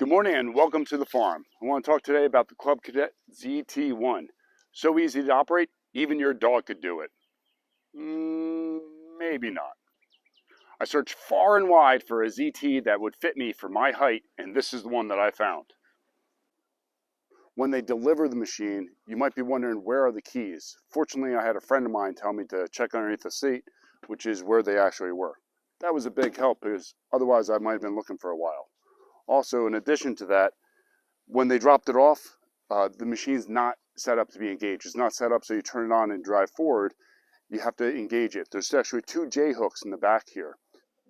Good morning and welcome to the farm. I want to talk today about the Cub Cadet ZT1. So easy to operate, even your dog could do it. Maybe not. I searched far and wide for a ZT that would fit me for my height, and this is the one that I found. When they deliver the machine, you might be wondering, where are the keys? Fortunately, I had a friend of mine tell me to check underneath the seat, which is where they actually were. That was a big help, because otherwise I might have been looking for a while. Also, in addition to that, when they dropped it off, the machine's not set up to be engaged. It's not set up so you turn it on and drive forward. You have to engage it. There's actually two J hooks in the back here.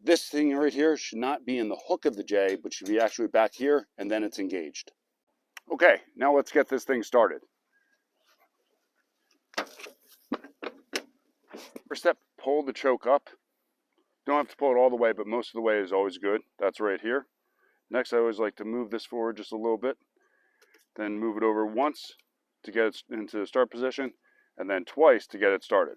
This thing right here should not be in the hook of the J, but should be actually back here, and then it's engaged. Okay, now let's get this thing started. First step, pull the choke up. Don't have to pull it all the way, but most of the way is always good. That's right here. Next, I always like to move this forward just a little bit, then move it over once to get it into the start position, and then twice to get it started.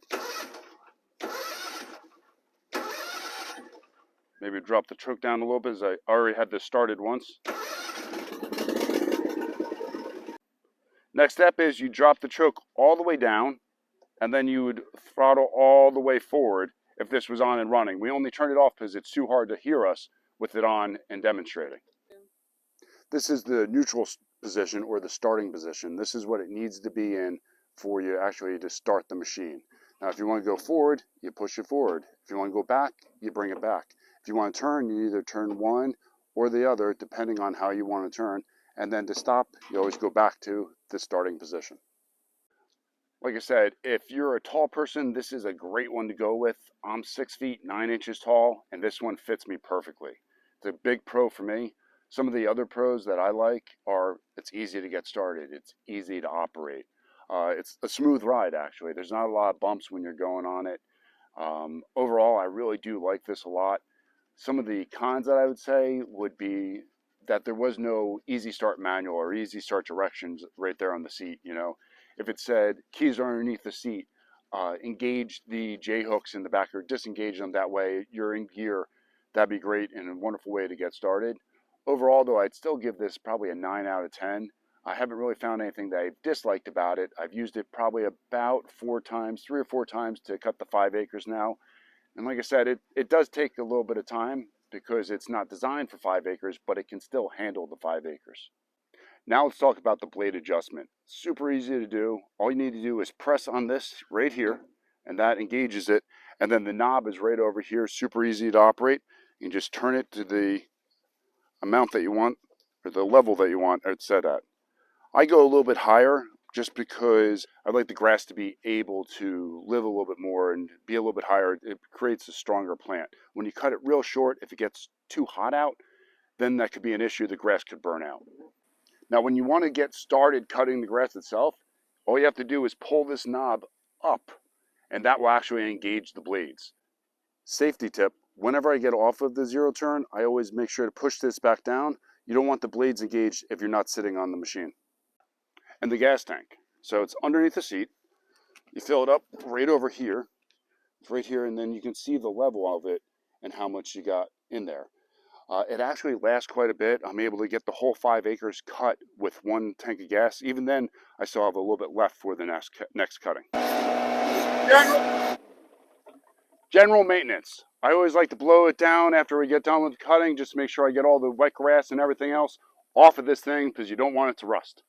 Maybe drop the choke down a little bit, as I already had this started once. Next step is you drop the choke all the way down, and then you would throttle all the way forward if this was on and running. We only turned it off because it's too hard to hear us with it on and demonstrating. This is the neutral position, or the starting position. This is what it needs to be in for you actually to start the machine. Now, if you want to go forward, you push it forward. If you want to go back, you bring it back. If you want to turn, you either turn one or the other, depending on how you want to turn. And then to stop, you always go back to the starting position. Like I said, if you're a tall person, this is a great one to go with. I'm 6 feet 9 inches tall, and this one fits me perfectly. It's a big pro for me. Some of the other pros that I like are, it's easy to get started. It's easy to operate. It's a smooth ride, actually. There's not a lot of bumps when you're going on it. Overall, I really do like this a lot. Some of the cons that I would say would be that there was no easy start manual or easy start directions right there on the seat. You know, if it said keys are underneath the seat, engage the J hooks in the back or disengage them, that way you're in gear, that'd be great and a wonderful way to get started. Overall, though, I'd still give this probably a 9 out of 10. I haven't really found anything that I've disliked about it. I've used it probably about 3 or 4 times to cut the 5 acres now. And like I said, it does take a little bit of time because it's not designed for 5 acres, but it can still handle the 5 acres. Now let's talk about the blade adjustment. Super easy to do. All you need to do is press on this right here, and that engages it. And then the knob is right over here, super easy to operate. You can just turn it to the amount that you want, or the level that you want it set at. I go a little bit higher just because I'd like the grass to be able to live a little bit more and be a little bit higher. It creates a stronger plant. When you cut it real short, if it gets too hot out, then that could be an issue. The grass could burn out. Now, when you want to get started cutting the grass itself, all you have to do is pull this knob up, and that will actually engage the blades. Safety tip: whenever I get off of the zero turn, I always make sure to push this back down. You don't want the blades engaged if you're not sitting on the machine. And the gas tank. So it's underneath the seat. You fill it up right over here. It's right here, and then you can see the level of it and how much you got in there. It actually lasts quite a bit. I'm able to get the whole 5 acres cut with 1 tank of gas. Even then, I still have a little bit left for the next cutting. General maintenance. I always like to blow it down after we get done with the cutting, just to make sure I get all the wet grass and everything else off of this thing, because you don't want it to rust.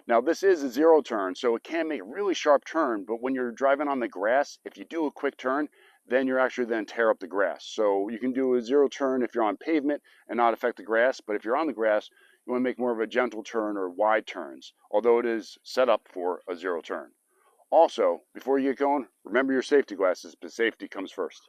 Now, this is a zero turn, so it can make a really sharp turn, but when you're driving on the grass, if you do a quick turn, then you're actually then tear up the grass. So you can do a zero turn if you're on pavement and not affect the grass, but if you're on the grass, you want to make more of a gentle turn or wide turns, although it is set up for a zero turn. Also, before you get going, remember your safety glasses, because safety comes first.